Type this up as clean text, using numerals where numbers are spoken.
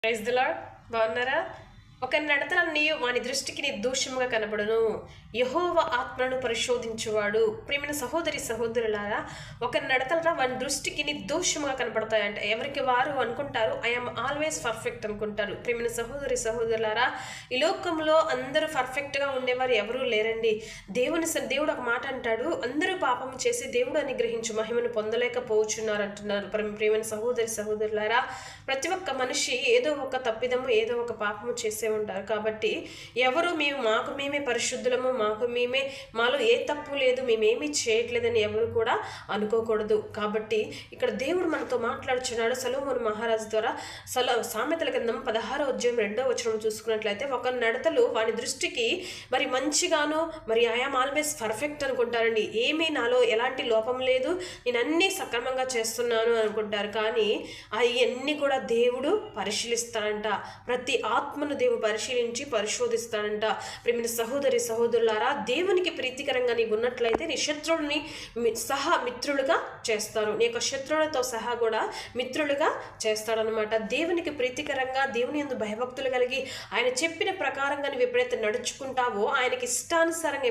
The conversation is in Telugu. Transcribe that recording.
Praise the lord. బాగున్నారా? ఒక నడతలన్నీ వాని దృష్టికి నిర్దోషముగా కనబడును. యెహోవా ఆత్మను పరిశోధించువాడు. ప్రియమైన సహోదరి సహోదరులారా, ఒక నడతల వాని దృష్టికి నిర్దోషముగా కనపడతాయంట. ఎవరికి వారు అనుకుంటారు ఐఎమ్ ఆల్వేస్ పర్ఫెక్ట్ అనుకుంటారు. ప్రియమైన సహోదరి సహోదరులారా, ఈ లోకంలో అందరూ పర్ఫెక్ట్గా ఉండేవారు ఎవరూ లేరండి. దేవుడు ఒక మాట అంటాడు, అందరూ పాపం చేసి దేవుడు అనుగ్రహించు మహిమను పొందలేకపోవచ్చున్నారు అంటున్నారు. ప్రియమైన సహోదరి సహోదరులారా, ప్రతి ఒక్క మనిషి ఏదో ఒక తప్పిదము ఏదో ఒక పాపము చేసే ఉంటారు. కాబట్టి ఎవరు మాకు మేమే పరిశుద్ధులము, మాలో ఏ తప్పు లేదు, మేమేమీ చేయట్లేదని ఎవరు కూడా అనుకోకూడదు. కాబట్టి ఇక్కడ దేవుడు మనతో మాట్లాడుచున్నాడు సొలొమోను మహారాజు ద్వారా. సామెతల గ్రంథం 16వ అధ్యాయం 2వ వచనం చూసుకున్నట్లయితే, ఒక నడతలు వాని దృష్టికి మరి మంచిగాను, మరి ఐయామ్ ఆల్వేస్ పర్ఫెక్ట్ అనుకుంటారండి. ఏమీ నాలో ఎలాంటి లోపం లేదు, నేను అన్నీ సక్రమంగా చేస్తున్నాను అనుకుంటారు. కానీ అవన్నీ కూడా దేవుడు పరిశీలిస్తాడంట. ప్రతి ఆత్మను దేవుడు పరిశీలించి పరిశోధిస్తాడంట. ప్రియమైన సహోదరి సహోదరులారా, దేవునికి ప్రీతికరంగా నీవు ఉన్నట్లయితే నీ శత్రువుని సహా మిత్రులుగా చేస్తారు. నీ యొక్క శత్రువులతో సహా కూడా మిత్రులుగా చేస్తాడనమాట. దేవునికి ప్రీతికరంగా, దేవుని యందు భయభక్తులు కలిగి ఆయన చెప్పిన ప్రకారంగా నువ్వు ఎప్పుడైతే నడుచుకుంటావో, ఆయనకి ఇష్టానుసారంగా